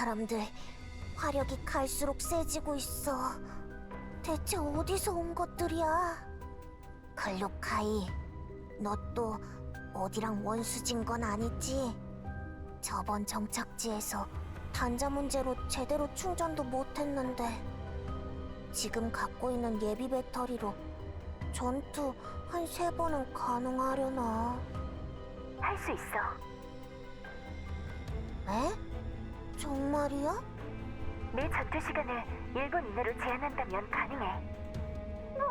사람들 화력이 갈수록 세지고 있어. 대체 어디서 온 것들이야? 글루카이, 너 또 어디랑 원수진 건 아니지? 저번 정착지에서 단자 문제로 제대로 충전도 못했는데 지금 갖고 있는 예비 배터리로 전투 한 3번은 가능하려나? 할 수 있어. 에? 정말이야? 내 전투 시간을 1분 이내로 제한한다면 가능해. 뭐?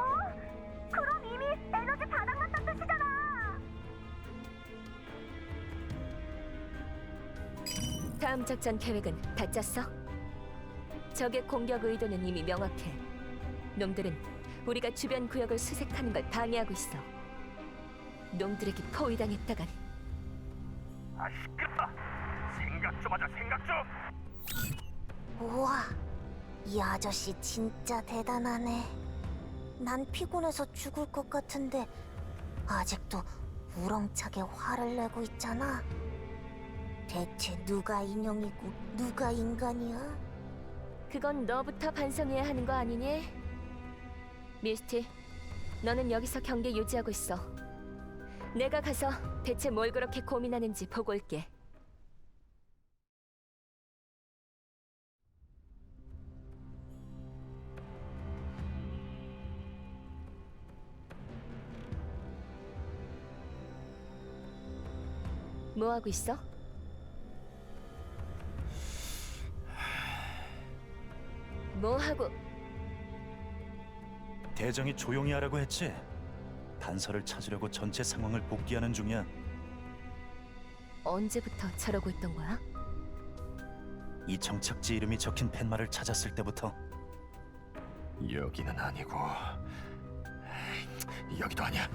그럼 이미 에너지 바닥났단 뜻이잖아. 다음 작전 계획은 다 짰어? 적의 공격 의도는 이미 명확해. 놈들은 우리가 주변 구역을 수색하는 걸 방해하고 있어. 놈들에게 포위당했다간 아 시끄러! 생각 좀 하자, 생각 좀! 우와, 이 아저씨 진짜 대단하네. 난 피곤해서 죽을 것 같은데 아직도 우렁차게 화를 내고 있잖아. 대체 누가 인형이고 누가 인간이야? 그건 너부터 반성해야 하는 거 아니니? 미스티, 너는 여기서 경계 유지하고 있어. 내가 가서 대체 뭘 그렇게 고민하는지 보고 올게. 뭐 하고 있어? 뭐 하고? 대장이 조용히 하라고 했지? 단서를 찾으려고 전체 상황을 복귀하는 중이야. 언제부터 저러고 있던 거야? 이 정착지 이름이 적힌 팻말을 찾았을 때부터. 여기는 아니고 여기도 아니야.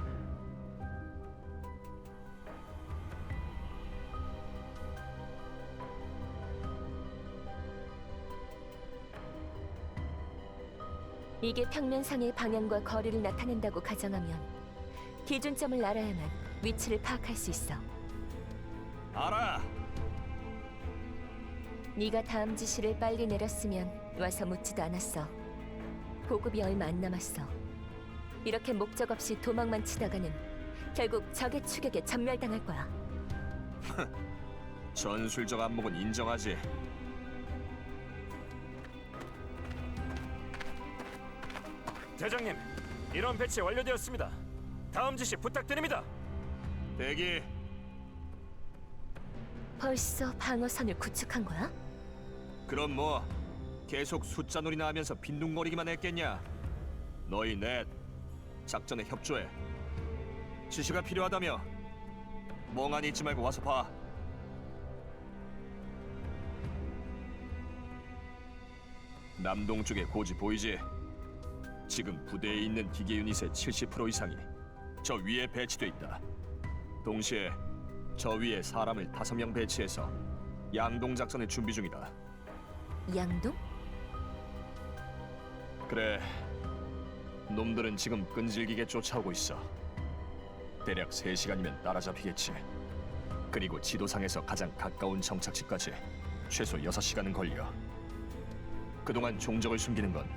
이게 평면상의 방향과 거리를 나타낸다고 가정하면 기준점을 알아야만 위치를 파악할 수 있어. 알아! 네가 다음 지시를 빨리 내렸으면 와서 묻지도 않았어. 보급이 얼마 안 남았어. 이렇게 목적 없이 도망만 치다가는 결국 적의 추격에 전멸당할 거야. 전술적 안목은 인정하지. 대장님, 인원 배치 완료되었습니다. 다음 지시 부탁드립니다. 대기. 벌써 방어선을 구축한 거야? 그럼 뭐 계속 숫자 놀이나 하면서 빈둥거리기만 했겠냐? 너희 넷 작전에 협조해. 지시가 필요하다며 멍하니 있지 말고 와서 봐. 남동쪽에 고지 보이지? 지금 부대에 있는 기계 유닛의 70% 이상이 저 위에 배치돼 있다. 동시에 저 위에 사람을 5명 배치해서 양동 작전을 준비 중이다. 양동? 그래, 놈들은 지금 끈질기게 쫓아오고 있어. 대략 3시간이면 따라잡히겠지. 그리고 지도상에서 가장 가까운 정착지까지 최소 6시간은 걸려. 그동안 종적을 숨기는 건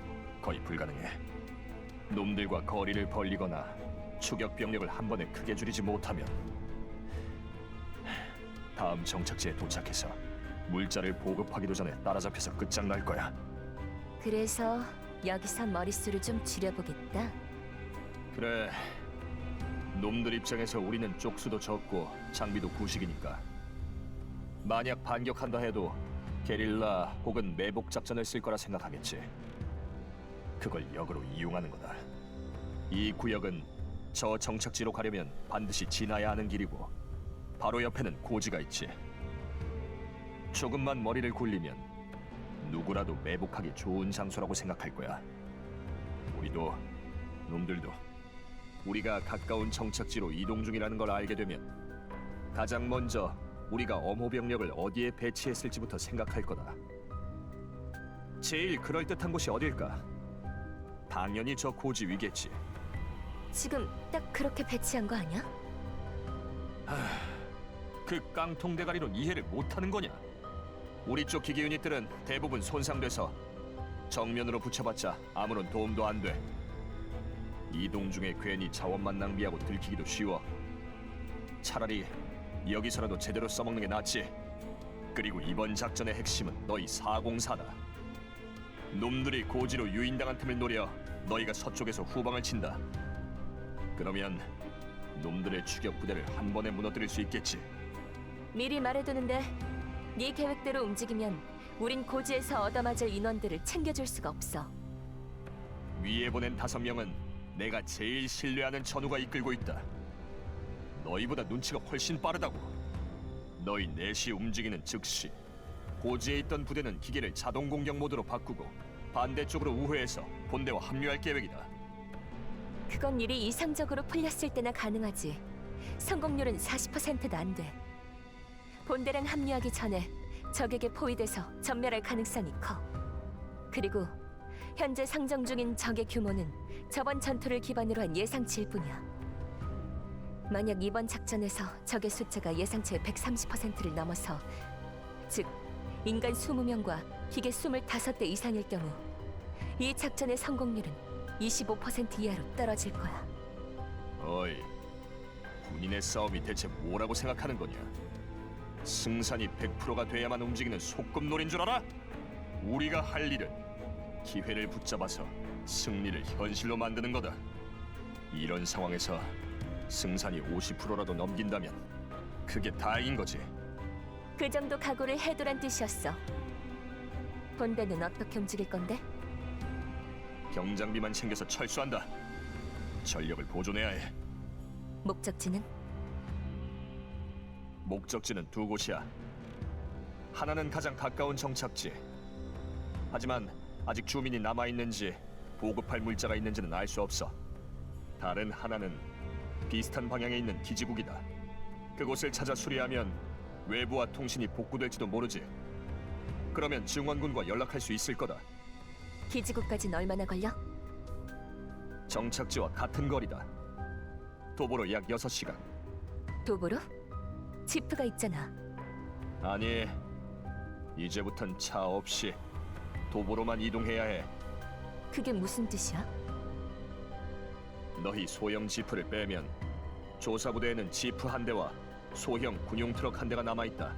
거의 불가능해. 놈들과 거리를 벌리거나 추격 병력을 한 번에 크게 줄이지 못하면 다음 정착지에 도착해서 물자를 보급하기도 전에 따라잡혀서 끝장날 거야. 그래서 여기서 머릿수를 좀 줄여보겠다. 그래, 놈들 입장에서 우리는 쪽수도 적고 장비도 구식이니까 만약 반격한다 해도 게릴라 혹은 매복 작전을 쓸 거라 생각하겠지. 그걸 역으로 이용하는 거다. 이 구역은 저 정착지로 가려면 반드시 지나야 하는 길이고 바로 옆에는 고지가 있지. 조금만 머리를 굴리면 누구라도 매복하기 좋은 장소라고 생각할 거야. 우리도 놈들도 우리가 가까운 정착지로 이동 중이라는 걸 알게 되면 가장 먼저 우리가 엄호 병력을 어디에 배치했을지부터 생각할 거다. 제일 그럴듯한 곳이 어딜까? 당연히 저 고지 위겠지. 지금 딱 그렇게 배치한 거 아니야? 그 깡통 대가리론 이해를 못하는 거냐? 우리 쪽 기계 유닛들은 대부분 손상돼서 정면으로 붙여봤자 아무런 도움도 안 돼. 이동 중에 괜히 자원만 낭비하고 들키기도 쉬워. 차라리 여기서라도 제대로 써먹는 게 낫지. 그리고 이번 작전의 핵심은 너희 404다. 놈들이 고지로 유인당한 틈을 노려 너희가 서쪽에서 후방을 친다. 그러면 놈들의 추격 부대를 한 번에 무너뜨릴 수 있겠지. 미리 말해두는데 네 계획대로 움직이면 우린 고지에서 얻어맞을 인원들을 챙겨줄 수가 없어. 위에 보낸 5명은 내가 제일 신뢰하는 전우가 이끌고 있다. 너희보다 눈치가 훨씬 빠르다고. 너희 넷이 움직이는 즉시 고지에 있던 부대는 기계를 자동 공격 모드로 바꾸고 반대쪽으로 우회해서 본대와 합류할 계획이다. 그건 일이 이상적으로 풀렸을 때나 가능하지. 성공률은 40%도 안 돼. 본대랑 합류하기 전에 적에게 포위돼서 전멸할 가능성이 커. 그리고 현재 상정 중인 적의 규모는 저번 전투를 기반으로 한 예상치일 뿐이야. 만약 이번 작전에서 적의 숫자가 예상치의 130%를 넘어서, 즉 인간 20명과 기계 25대 이상일 경우 이 작전의 성공률은 25% 이하로 떨어질 거야. 어이, 군인의 싸움이 대체 뭐라고 생각하는 거냐? 승산이 100%가 돼야만 움직이는 소꿉놀이인 줄 알아? 우리가 할 일은 기회를 붙잡아서 승리를 현실로 만드는 거다. 이런 상황에서 승산이 50%라도 넘긴다면 그게 다행인 거지. 그 정도 각오를 해두란 뜻이었어. 본대는 어떻게 움직일 건데? 경장비만 챙겨서 철수한다. 전력을 보존해야 해. 목적지는? 목적지는 2곳이야. 하나는 가장 가까운 정착지. 하지만 아직 주민이 남아있는지 보급할 물자가 있는지는 알 수 없어. 다른 하나는 비슷한 방향에 있는 기지국이다. 그곳을 찾아 수리하면 외부와 통신이 복구될지도 모르지. 그러면 증원군과 연락할 수 있을 거다. 기지국까진 얼마나 걸려? 정착지와 같은 거리다. 도보로 약 6시간. 도보로? 지프가 있잖아. 아니, 이제부턴 차 없이 도보로만 이동해야 해. 그게 무슨 뜻이야? 너희 소형 지프를 빼면 조사부대에는 지프 한 대와 소형 군용 트럭 한 대가 남아있다.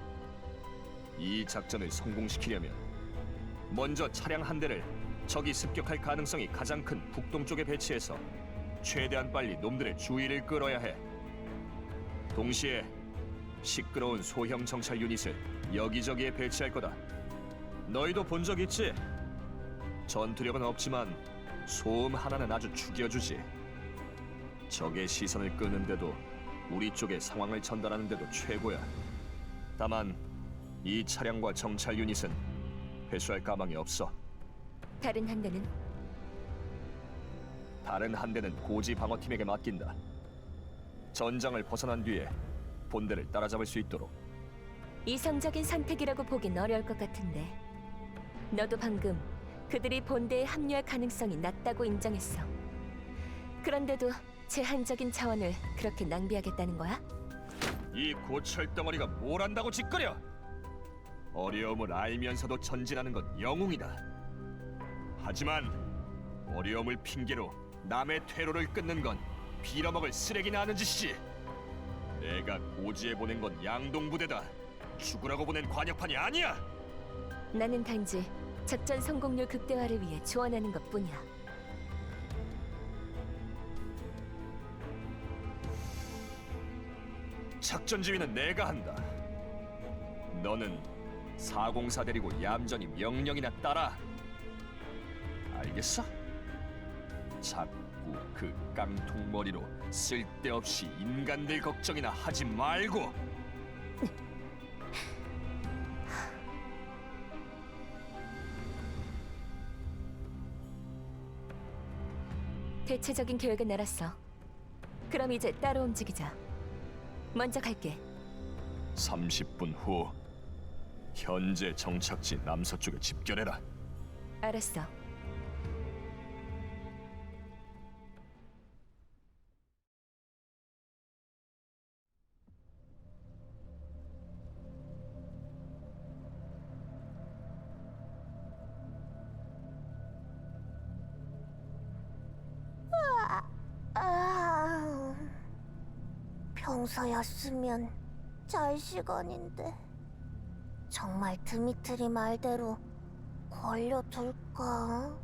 이 작전을 성공시키려면 먼저 차량 한 대를 적이 습격할 가능성이 가장 큰 북동쪽에 배치해서 최대한 빨리 놈들의 주의를 끌어야 해. 동시에 시끄러운 소형 정찰 유닛을 여기저기에 배치할 거다. 너희도 본 적 있지? 전투력은 없지만 소음 하나는 아주 죽여주지. 적의 시선을 끄는데도 우리 쪽에 상황을 전달하는데도 최고야. 다만 이 차량과 정찰 유닛은 회수할 가망이 없어. 다른 한 대는? 다른 한 대는 고지 방어팀에게 맡긴다. 전장을 벗어난 뒤에 본대를 따라잡을 수 있도록. 이성적인 선택이라고 보긴 어려울 것 같은데. 너도 방금 그들이 본대에 합류할 가능성이 낮다고 인정했어. 그런데도 제한적인 자원을 그렇게 낭비하겠다는 거야? 이 고철 덩어리가 뭘 안다고 짓거려? 어려움을 알면서도 전진하는 건 영웅이다. 하지만 어려움을 핑계로 남의 퇴로를 끊는 건 빌어먹을 쓰레기나 하는 짓이지. 내가 고지에 보낸 건 양동부대다. 죽으라고 보낸 관역판이 아니야. 나는 단지 작전 성공률 극대화를 위해 지원하는 것뿐이야. 작전 지휘는 내가 한다. 너는 404 데리고 얌전히 명령이나 따라. 알겠어? 자꾸 그 깡통머리로 쓸데없이 인간들 걱정이나 하지 말고. 대체적인 계획은 알았어. 그럼 이제 따로 움직이자. 먼저 갈게. 30분 후 현재 정착지 남서쪽에 집결해라. 알았어. 명사였으면 잘 시간인데. 정말 드미트리 말대로 걸려둘까?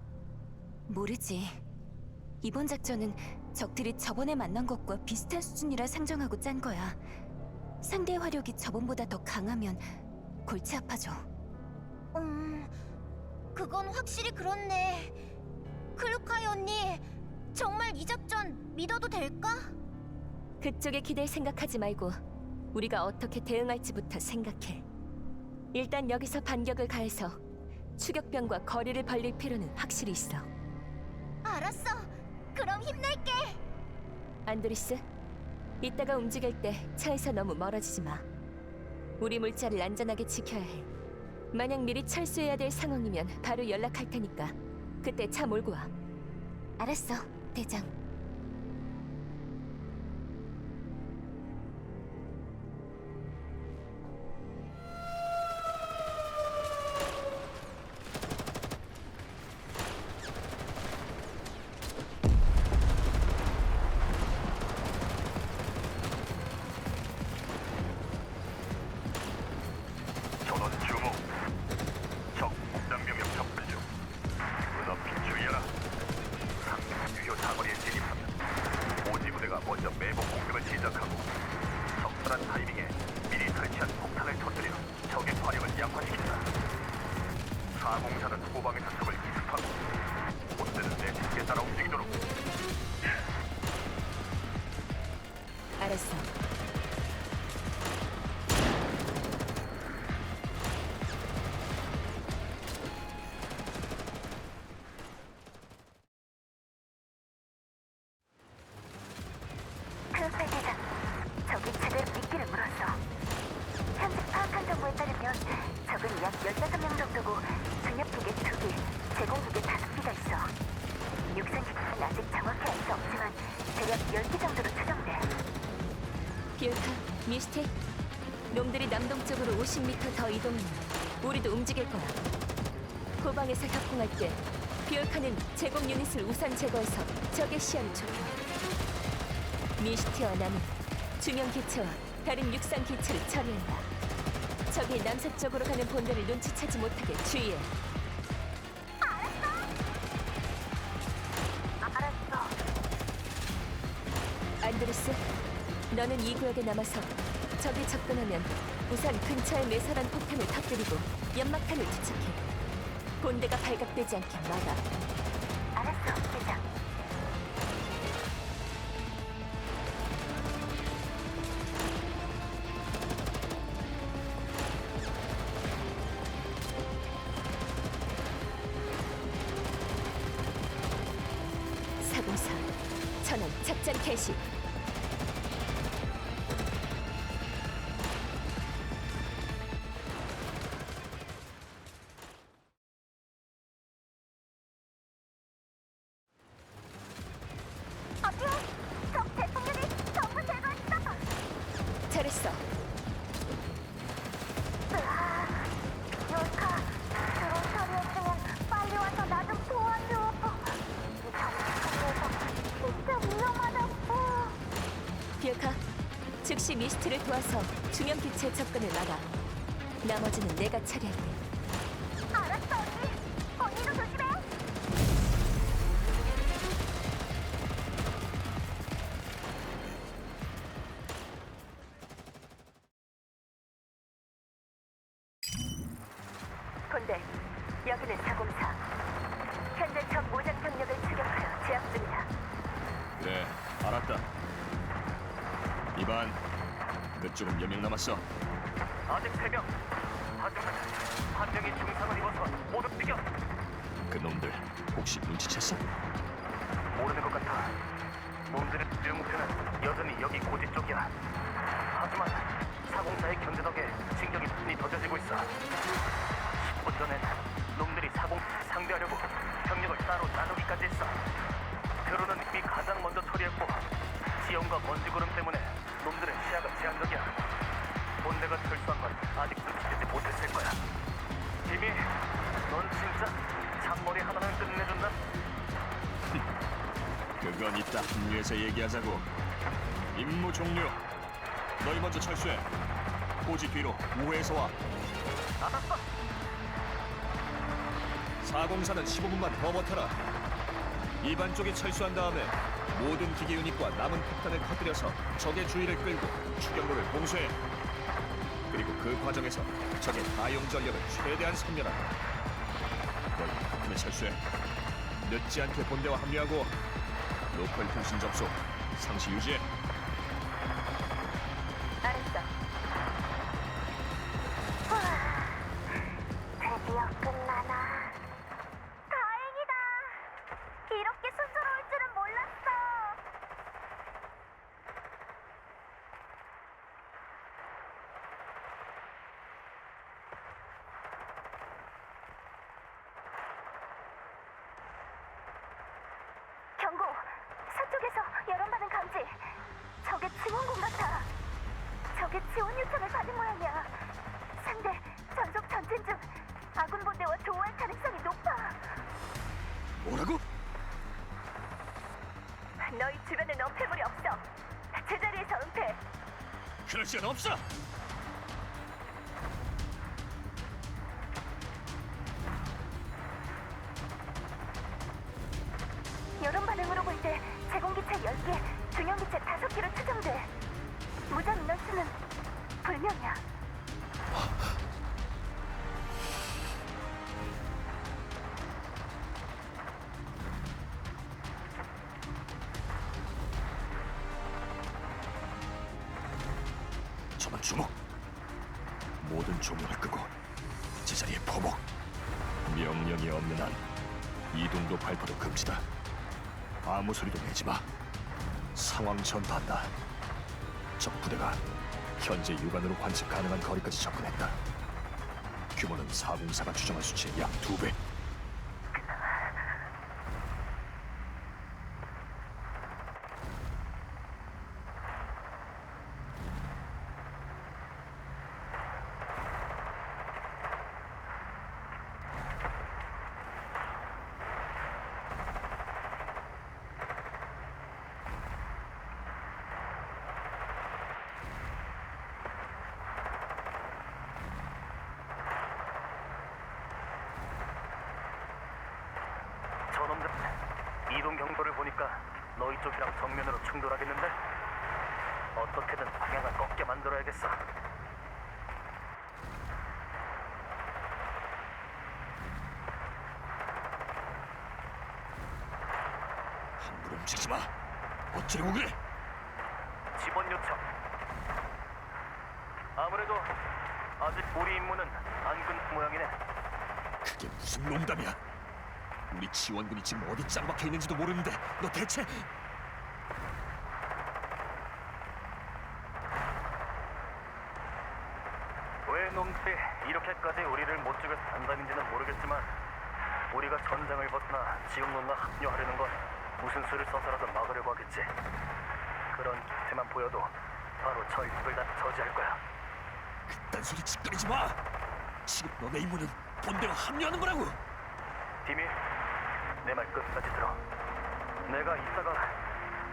모르지. 이번 작전은 적들이 저번에 만난 것과 비슷한 수준이라 상정하고 짠 거야. 상대 화력이 저번보다 더 강하면 골치 아파져. 그건 확실히 그렇네. 클루카이 언니, 정말 이 작전 믿어도 될까? 그쪽의 기대를 생각하지 말고 우리가 어떻게 대응할지부터 생각해. 일단 여기서 반격을 가해서 추격병과 거리를 벌릴 필요는 확실히 있어. 알았어. 그럼 힘낼게. 안드리스, 이따가 움직일 때 차에서 너무 멀어지지 마. 우리 물자를 안전하게 지켜야 해. 만약 미리 철수해야 될 상황이면 바로 연락할 테니까 그때 차 몰고 와. 알았어, 대장. 전원 주목. 적 목장병력 접근 중. 눈앞이 주의하라. 상륙 유효 사거리에 진입하면 오지 부대가 먼저 매복 공격을 시작하고 적절한 타이밍에 미리 설치한 폭탄을 터뜨려 적의 화력을 약화시킨다. 사공사는 후방에서 적을 기습하고 본대는 내 뒤에 따라 움직이도록. 알았어. 클로파이 대장, 적이 제대로 미끼를 물었어. 현재 파악한 정보에 따르면 적은 약 15명 정도고 중력기계 2기, 제공기계 5기가 있어. 육상기계는 아직 정확히 알 수 없지만 대략 10기 정도로 추정돼. 비올카, 미스틱, 놈들이 남동쪽으로 50m 더 이동하면 우리도 움직일 거야. 후방에서 협공할 때 비올카는 제공 유닛을 우선 제거해서 적의 시야를 좁혀. 미스티와 나는 중형 기체와 다른 육상 기체를 처리한다. 적이 남서쪽으로 가는 본대를 눈치채지 못하게 주의해. 알았어. 안드레스, 너는 이 구역에 남아서 적이 접근하면 우선 근처에 매설한 폭탄을 터뜨리고 연막탄을 투척해. 본대가 발각되지 않게 막아. 알았어, 대장. 사공사 전원 작전 개시. 어디야? 적 대통령이 전부 제거했어. 잘했어. 비올카, 드론 처리했으면 빨리 와서 나 좀 도와줘. 이 전투에서 진짜 위험하다고. 비올카, 즉시 미스트를 도와서 중형 기체 접근을 막아. 나머지는 내가 처리할게. 알았어, 언니. 언니도 조심해. 본대, 여기는 404. 현재 적 모장 병력을 추격하여 제압 중이다. 그래, 알았다. 이반, 그쪽은 몇 명 남았어? 아직 3명. 하지만 한 명이 중상을 입어서 모두 뛰겨. 그놈들 혹시 눈치챘어? 모르는 것 같아. 놈들의 주요 목표는 여전히 여기 고지 쪽이야. 하지만 사공사의 견제 덕에 진격이 많이 더뎌지고 있어. 10분 전엔 놈들이 사공사를 상대하려고 병력을 따로 나누기까지 했어. 드론은 이미 가장 먼저 처리했고 지형과 먼지 구름 때문에 놈들의 시야가 제한적이야. 본대가 철수한 건 아직 눈치채지 못했을 거야. 지미, 넌 진짜 잔머리 하나는 끝내준다. 그건 이따 합류해서 얘기하자고. 임무 종료. 너희 먼저 철수해. 고지 뒤로 우회해서 와. 알았어. 404는 15분만 더 버텨라. 이반 쪽에 철수한 다음에 모든 기계 유닛과 남은 폭탄을 퍼뜨려서 적의 주의를 끌고 추격로를 봉쇄해. 그리고 그 과정에서 적의 가용 전력을 최대한 섬멸한다. 너희 폭탄에 철수해. 늦지 않게 본대와 합류하고 로컬 통신 접속 상시 유지해. 알았어. 드디어 끝나나. 다행이다. 이렇게 순조로울 줄은 몰랐어. 경고! 서쪽에서 여론 반응 감지! 적의 지원군 같아! 적의 지원 요청을 받은 모양이야! 상대 전속 전진 중 아군 본대와 조우할 가능성이 높아! 뭐라고? 너희 주변엔 은폐물이 없어! 제자리에서 은폐! 그럴 시간 없어! 여론 반응으로 볼 때 제공기체 10개, 중형기체 5개로 추정돼. 무장 인원수는 불명이야. 저만 주목. 모든 종료를 끄고 제자리에 포복. 명령이 없는 한 이동도 발포도 금지다. 아무 소리도 내지 마. 상황 전파한다. 적 부대가 현재 육안으로 관측 가능한 거리까지 접근했다. 규모는 404가 추정한 수치의 약 2배. 저놈들 이동 경로를 보니까 너희 쪽이랑 정면으로 충돌하겠는데? 어떻게든 방향을 꺾게 만들어야겠어. 함부로 움직이지 마. 어쩌려고 그래? 지원 요청. 아무래도 아직 우리 임무는 안 끝 모양이네. 그게 무슨 농담이야? 우리 지원군이 지금 어디 짱박혀 있는지도 모르는데 너 대체 왜 놈들이 이렇게까지 우리를 못 죽여 단담인지는 모르겠지만 우리가 전장을 벗거나 지옥론과 합류하려는 건 무슨 수를 써서라도 막으려고 하겠지. 그런 기세만 보여도 바로 저희를 다 저지할 거야. 그딴 소리 짓거리지 마. 지금 너네 임무는 본대와 합류하는 거라고. 디미, 내 말 끝까지 들어. 내가 이따가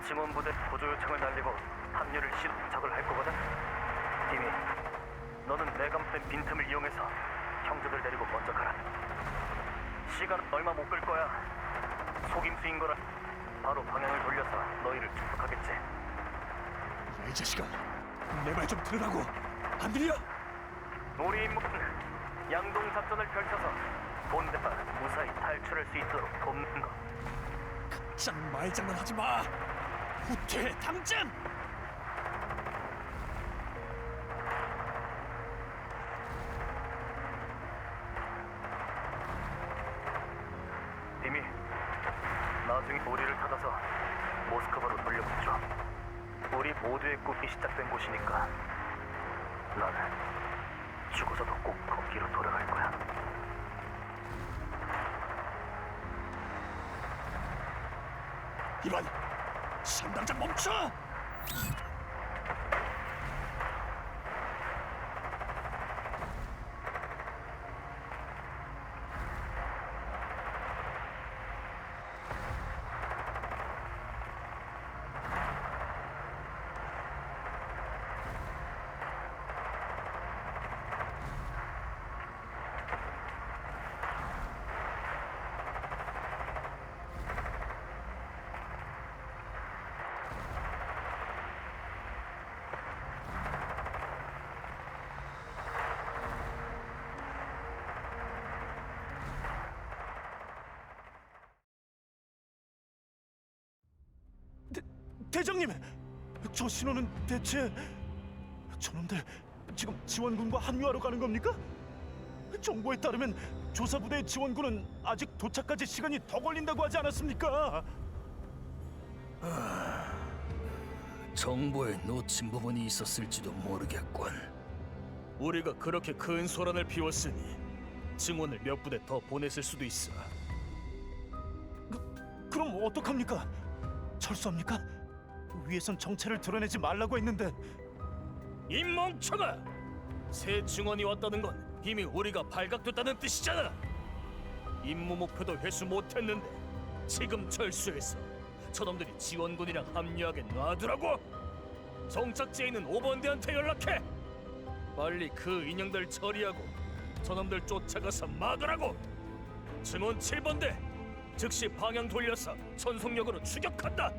증원부대 보조 요청을 날리고 합류를 시도작을 할 거거든. 디미, 너는 내가 뺀 빈틈을 이용해서 형제들 데리고 먼저 가라. 시간 얼마 못 끌 거야. 속임수인 거라 바로 방향을 돌려서 너희를 축복하겠지. 야, 이 자식아, 내 말 좀 들으라고. 안 들려? 우리 임무는 양동 작전을 펼쳐서 본대가 무사히 탈출할 수 있도록 돕는 것. 짱 말장난 하지 마. 후퇴 당장. 디미, 나중에 우리를 찾아서 모스크바로 돌려보죠. 우리 모두의 꿈이 시작된 곳이니까 나는 죽어서도 꼭 거기로 돌아갈 거야. 이반, 지금 당장 멈춰! 대장님, 저 신호는 대체 저놈들 지금 지원군과 합류하러 가는 겁니까? 정보에 따르면 조사부대의 지원군은 아직 도착까지 시간이 더 걸린다고 하지 않았습니까? 정보에 놓친 부분이 있었을지도 모르겠군. 우리가 그렇게 큰 소란을 피웠으니 증원을 몇 부대 더 보냈을 수도 있어. 그럼 어떡합니까? 철수합니까? 위에선 정체를 드러내지 말라고 했는데. 이 멍청아! 새 증원이 왔다는 건 이미 우리가 발각됐다는 뜻이잖아. 임무 목표도 회수 못했는데 지금 철수해서 저놈들이 지원군이랑 합류하게 놔두라고? 정착지에 있는 5번대한테 연락해! 빨리 그 인형들 처리하고 저놈들 쫓아가서 막으라고! 증원 7번대! 즉시 방향 돌려서 전속력으로 추격한다!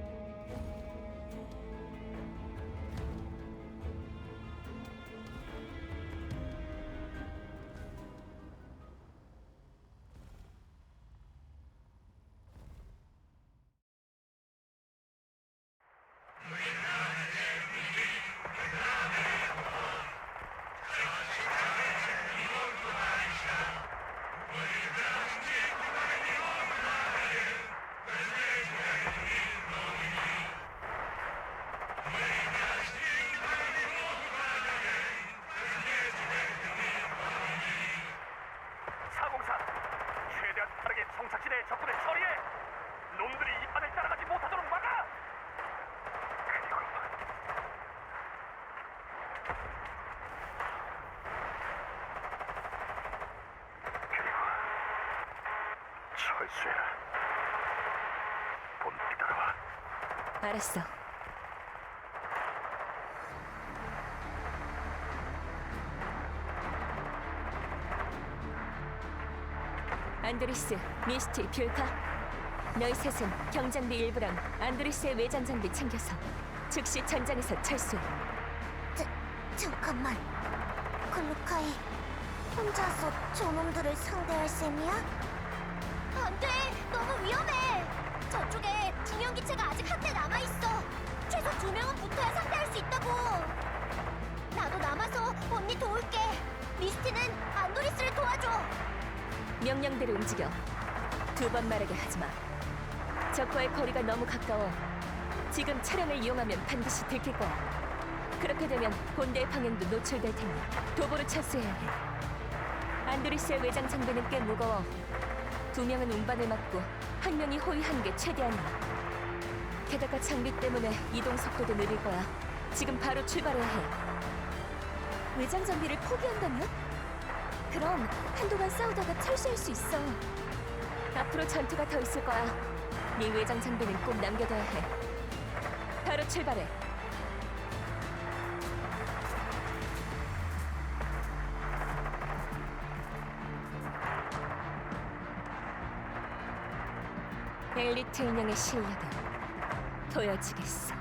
사공사, 최대한 빠르게 정착지대에 접근해 처리해. 놈들이 이 판을 따라가지 못하도록 막아. 그리고 철수해라. 본부에 따라와. 알았어. 안드리스, 미스티, 뷰카. 너희 셋은 경장비 일부랑 안드리스의 외장 장비 챙겨서 즉시 전장에서 철수해. 잠깐만. 클루카이 혼자서 저놈들을 상대할 셈이야? 안 돼! 너무 위험해! 저쪽에 중형 기체가 아직 한 대 남아있어! 최소 2명은 붙어야 상대할 수 있다고! 나도 남아서 언니 도울게! 미스티는 안도리스를 도와줘! 명령대로 움직여. 두 번 말하게 하지 마. 적과의 거리가 너무 가까워. 지금 차량을 이용하면 반드시 들킬 거야. 그렇게 되면 본대의 방향도 노출될 테니 도보로 철수해야 해. 안드리스의 외장 장비는 꽤 무거워. 2명은 운반을 맡고 1명이 호위하는 게 최대한이야. 게다가 장비 때문에 이동 속도도 느릴 거야. 지금 바로 출발해야 해. 외장 장비를 포기한다면? 그럼 한동안 싸우다가 철수할 수 있어. 앞으로 전투가 더 있을 거야. 네 외장 장비는 꼭 남겨둬야 해. 바로 출발해. 엘리트 인형의 실력은 보여주겠어.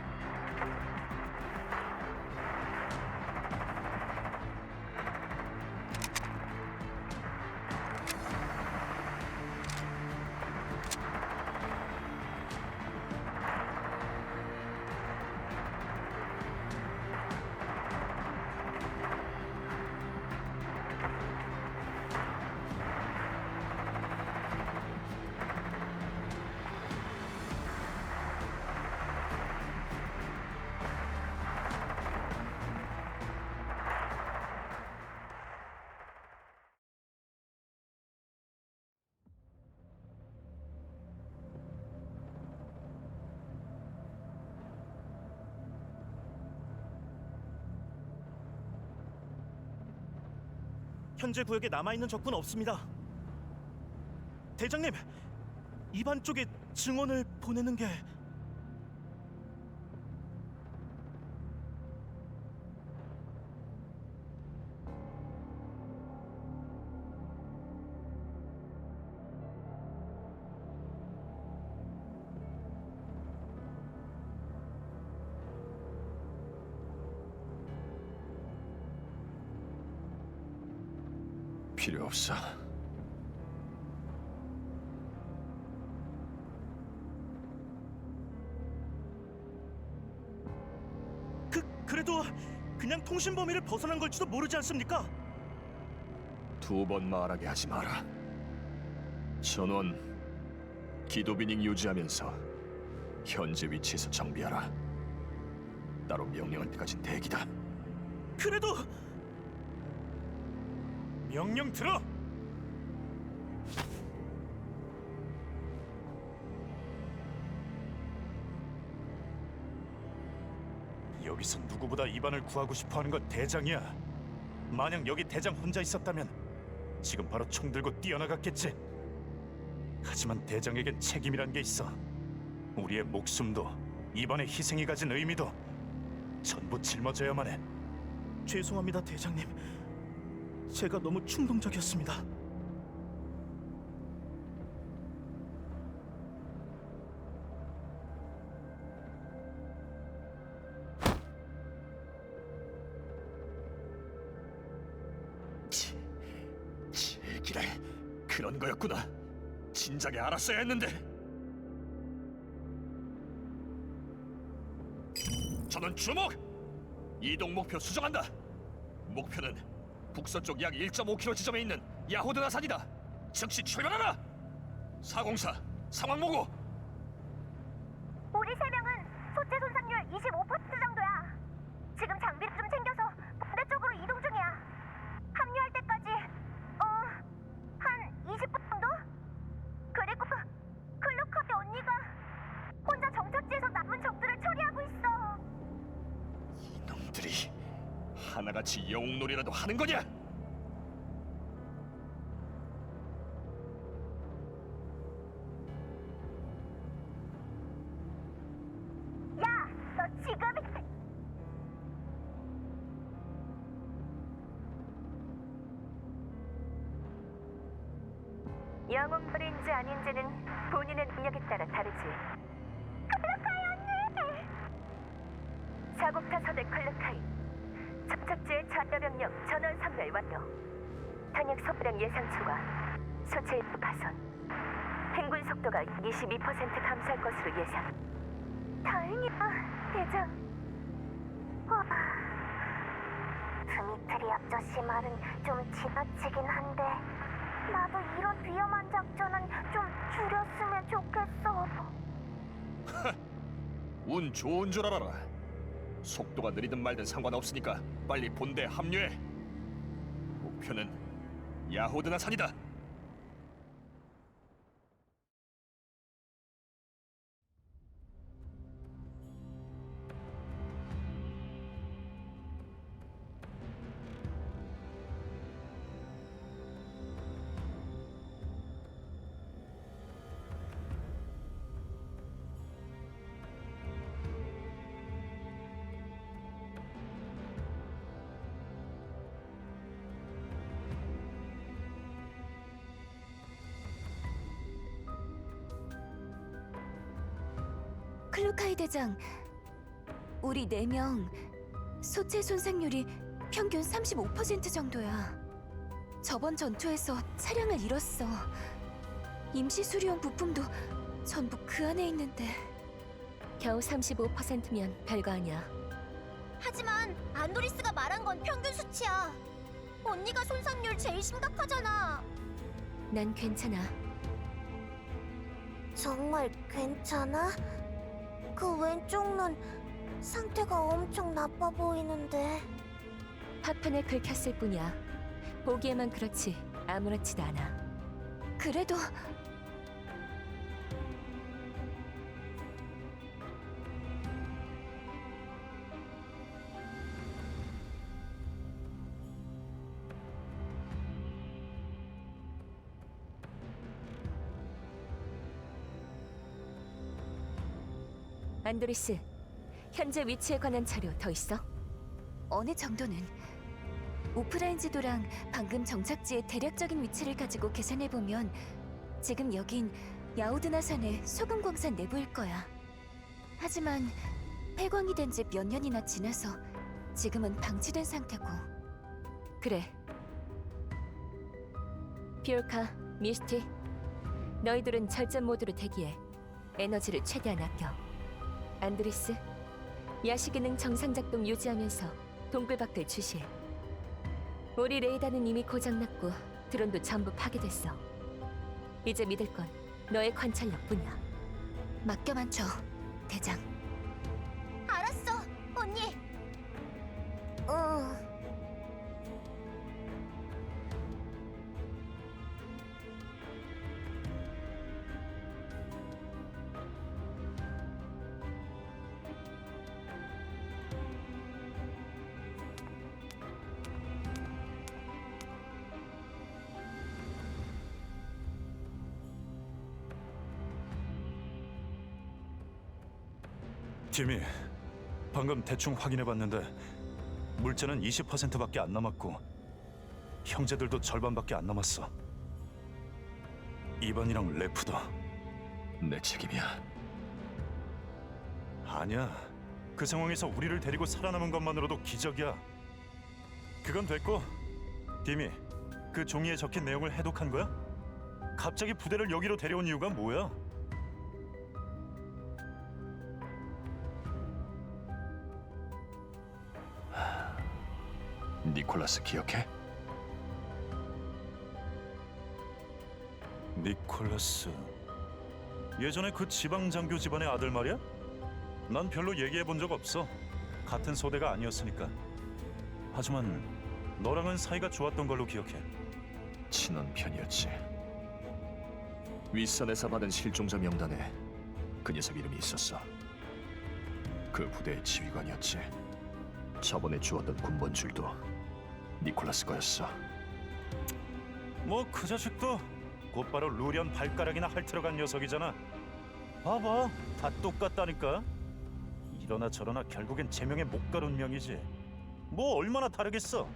현재 구역에 남아있는 적군 없습니다. 대장님, 이반 쪽에 증원을 보내는 게... 필요 없어. 그래도 그냥 통신 범위를 벗어난 걸지도 모르지 않습니까? 2번 말하게 하지 마라. 전원 기도비닝 유지하면서 현재 위치에서 정비하라. 따로 명령할 때까진 대기다. 그래도 명령 들어. 여기서 누구보다 이반을 구하고 싶어하는 건 대장이야. 만약 여기 대장 혼자 있었다면 지금 바로 총 들고 뛰어나갔겠지. 하지만 대장에겐 책임이란 게 있어. 우리의 목숨도 이반의 희생이 가진 의미도 전부 짊어져야만 해. 죄송합니다, 대장님. 제가 너무 충동적이었습니다. 제기래, 그런 거였구나. 진작에 알았어야 했는데. 전원 주목! 이동 목표 수정한다. 목표는 북서쪽 약 1.5km 지점에 있는 야호드나산이다. 즉시 출발하라. 404 상황 보고. 우리 3명은 소체 손상률 25% 정도야. 지금 장비를 좀 챙겨서 반대쪽으로 이동 중이야. 합류할 때까지 한 20분 정도? 그리고 클루카의 언니가 혼자 정착지에서 남은 적들을 처리하고 있어. 이놈들이 하나같이 영웅놀이라도 하는 거냐? 야, 너 지금 영웅놀이인지 아닌지는 본인의 능력에 따라 다르지. 클루카의 언니! 자국타선의 클루카이. 접착지의 자녀 병력 전원 선멸 완료. 탄약 소비량 예상 초과. 소체 일부 파손. 행군 속도가 22% 감소할 것으로 예상. 다행이다, 대장. 와, 드미트리 아저씨 말은 좀 지나치긴 한데 나도 이런 위험한 작전은 좀 줄였으면 좋겠어. 운 좋은 줄 알아라. 속도가 느리든 말든 상관없으니까 빨리 본대에 합류해. 목표는 야호드나산이다. 클루카이 대장, 우리 4명 소체 손상률이 평균 35% 정도야. 저번 전투에서 차량을 잃었어. 임시 수리용 부품도 전부 그 안에 있는데. 겨우 35%면 별거 아니야. 하지만 안도리스가 말한 건 평균 수치야. 언니가 손상률 제일 심각하잖아. 난 괜찮아. 정말 괜찮아? 그 왼쪽 눈 상태가 엄청 나빠 보이는데. 파편을 긁혔을 뿐이야. 보기에만 그렇지 아무렇지도 않아. 그래도 안도리스, 현재 위치에 관한 자료 더 있어? 어느 정도는 오프라인 지도랑 방금 정착지의 대략적인 위치를 가지고 계산해보면 지금 여긴 야오드나산의 소금 광산 내부일 거야. 하지만 폐광이 된 지 몇 년이나 지나서 지금은 방치된 상태고. 그래. 피올카, 미스티, 너희들은 절전 모드로 대기해. 에너지를 최대한 아껴. 안드리스, 야시 기능 정상 작동 유지하면서 동굴 밖을 주시해. 우리 레이더는 이미 고장났고 드론도 전부 파괴됐어. 이제 믿을 건 너의 관찰력뿐이야. 맡겨만 줘, 대장. 알았어, 언니. 팀이 방금 대충 확인해봤는데 물자는 20%밖에 안 남았고 형제들도 절반밖에 안 남았어. 이반이랑 레프도. 내 책임이야. 아니야. 그 상황에서 우리를 데리고 살아남은 것만으로도 기적이야. 그건 됐고, 디미, 그 종이에 적힌 내용을 해독한 거야? 갑자기 부대를 여기로 데려온 이유가 뭐야? 니콜라스 기억해? 니콜라스. 예전에 그 지방 장교 집안의 아들 말이야? 난 별로 얘기해 본 적 없어. 같은 소대가 아니었으니까. 하지만 너랑은 사이가 좋았던 걸로 기억해. 친한 편이었지. 윗선에서 받은 실종자 명단에 그 녀석 이름이 있었어. 그 부대의 지휘관이었지. 저번에 주었던 군번줄도 니콜라스 거였어. 뭐 그 자식도 곧바로 루련 발가락이나 핥으러간 녀석이잖아. 봐봐, 다 똑같다니까. 이러나 저러나 결국엔 제명에 못 가는 명이지. 뭐 얼마나 다르겠어.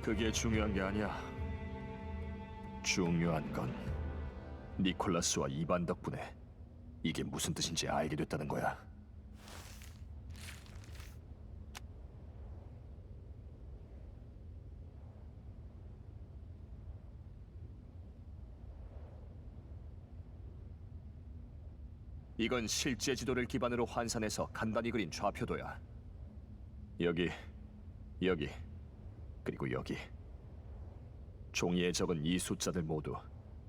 그게 중요한 게 아니야. 중요한 건 니콜라스와 이반 덕분에 이게 무슨 뜻인지 알게 됐다는 거야. 이건 실제 지도를 기반으로 환산해서 간단히 그린 좌표도야. 여기, 여기, 그리고 여기. 종이에 적은 이 숫자들 모두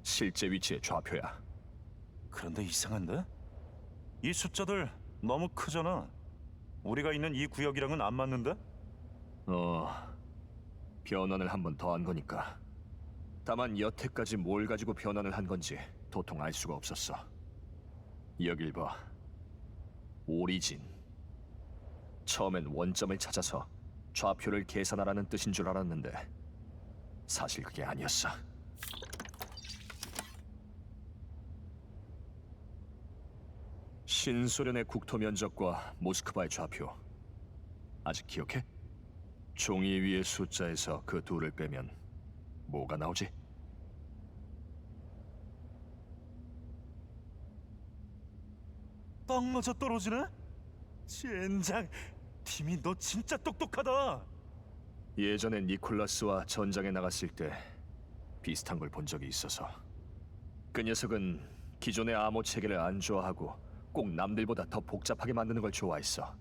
실제 위치의 좌표야. 그런데 이상한데? 이 숫자들 너무 크잖아. 우리가 있는 이 구역이랑은 안 맞는데? 변환을 한 번 더 한 거니까. 다만 여태까지 뭘 가지고 변환을 한 건지 도통 알 수가 없었어. 여길 봐. 오리진. 처음엔 원점을 찾아서 좌표를 계산하라는 뜻인 줄 알았는데 사실 그게 아니었어. 신소련의 국토 면적과 모스크바의 좌표 아직 기억해? 종이 위의 숫자에서 그 둘을 빼면 뭐가 나오지? 딱 맞아 떨어지네? 젠장, 팀이 너 진짜 똑똑하다. 예전에 니콜라스와 전장에 나갔을 때 비슷한 걸 본 적이 있어서. 그 녀석은 기존의 암호 체계를 안 좋아하고 꼭 남들보다 더 복잡하게 만드는 걸 좋아했어.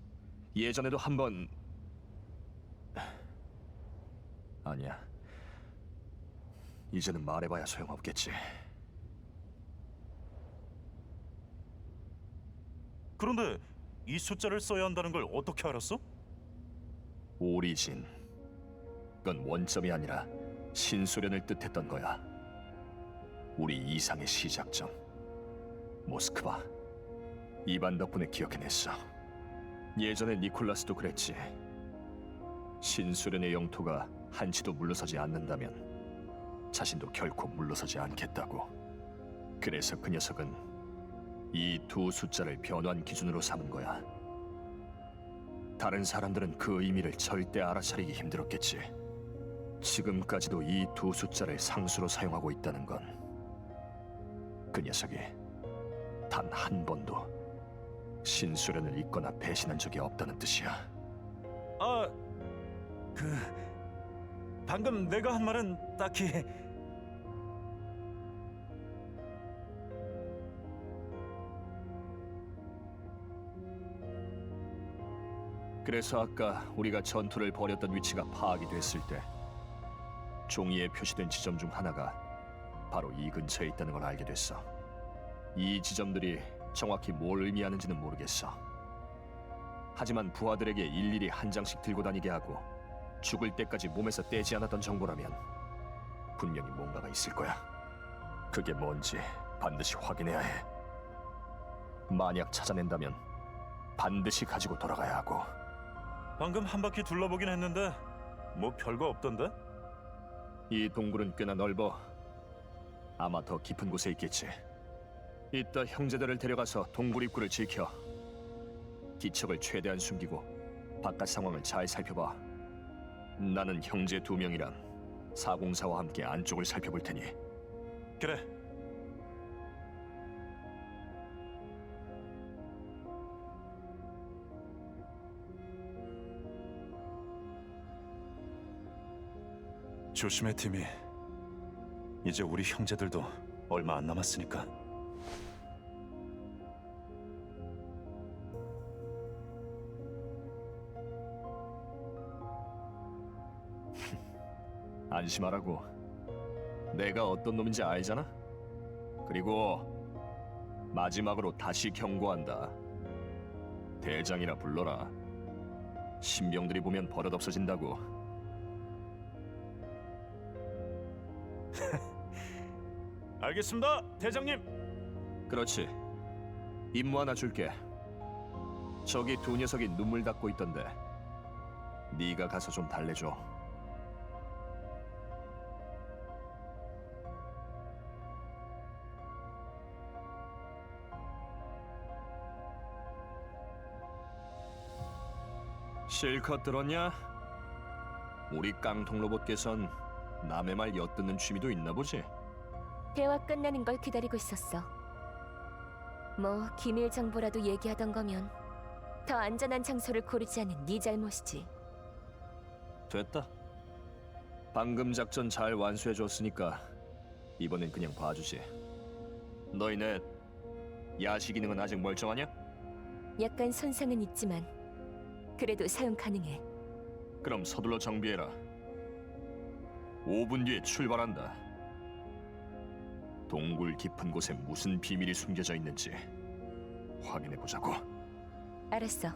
예전에도 한번 아니야. 이제는 말해봐야 소용없겠지. 그런데 이 숫자를 써야 한다는 걸 어떻게 알았어? 오리진. 그건 원점이 아니라 신소련을 뜻했던 거야. 우리 이상의 시작점. 모스크바. 이반 덕분에 기억해냈어. 예전에 니콜라스도 그랬지. 신소련의 영토가 한치도 물러서지 않는다면 자신도 결코 물러서지 않겠다고. 그래서 그 녀석은 이 두 숫자를 변환 기준으로 삼은 거야. 다른 사람들은 그 의미를 절대 알아차리기 힘들었겠지. 지금까지도 이 두 숫자를 상수로 사용하고 있다는 건 그 녀석이 단 한 번도 신소련을 잊거나 배신한 적이 없다는 뜻이야. 방금 내가 한 말은 딱히 그래서 아까 우리가 전투를 벌였던 위치가 파악이 됐을 때 종이에 표시된 지점 중 하나가 바로 이 근처에 있다는 걸 알게 됐어. 이 지점들이 정확히 뭘 의미하는지는 모르겠어. 하지만 부하들에게 일일이 한 장씩 들고 다니게 하고 죽을 때까지 몸에서 떼지 않았던 정보라면 분명히 뭔가가 있을 거야. 그게 뭔지 반드시 확인해야 해. 만약 찾아낸다면 반드시 가지고 돌아가야 하고. 방금 한 바퀴 둘러보긴 했는데 뭐 별거 없던데? 이 동굴은 꽤나 넓어. 아마 더 깊은 곳에 있겠지. 이따 형제들을 데려가서 동굴 입구를 지켜. 기척을 최대한 숨기고 바깥 상황을 잘 살펴봐. 나는 형제 2명이랑 404와 함께 안쪽을 살펴볼 테니. 그래. 조심해, 팀이. 이제 우리 형제들도 얼마 안 남았으니까. 안심하라고. 내가 어떤 놈인지 알잖아? 그리고 마지막으로 다시 경고한다. 대장이라 불러라. 신병들이 보면 버릇없어진다고. 알겠습니다, 대장님. 그렇지. 임무 하나 줄게. 저기 2 녀석이 눈물 닦고 있던데 네가 가서 좀 달래줘. 실컷 들었냐? 우리 깡통 로봇께선 남의 말 엿듣는 취미도 있나 보지? 대화 끝나는 걸 기다리고 있었어. 뭐 기밀 정보라도 얘기하던 거면 더 안전한 장소를 고르지 않은 네 잘못이지. 됐다. 방금 작전 잘 완수해줬으니까 이번엔 그냥 봐주지. 너희네 야시 기능은 아직 멀쩡하냐? 약간 손상은 있지만 그래도 사용 가능해. 그럼 서둘러 정비해라. 5분 뒤에 출발한다. 동굴 깊은 곳에 무슨 비밀이 숨겨져 있는지 확인해보자고. 알았어.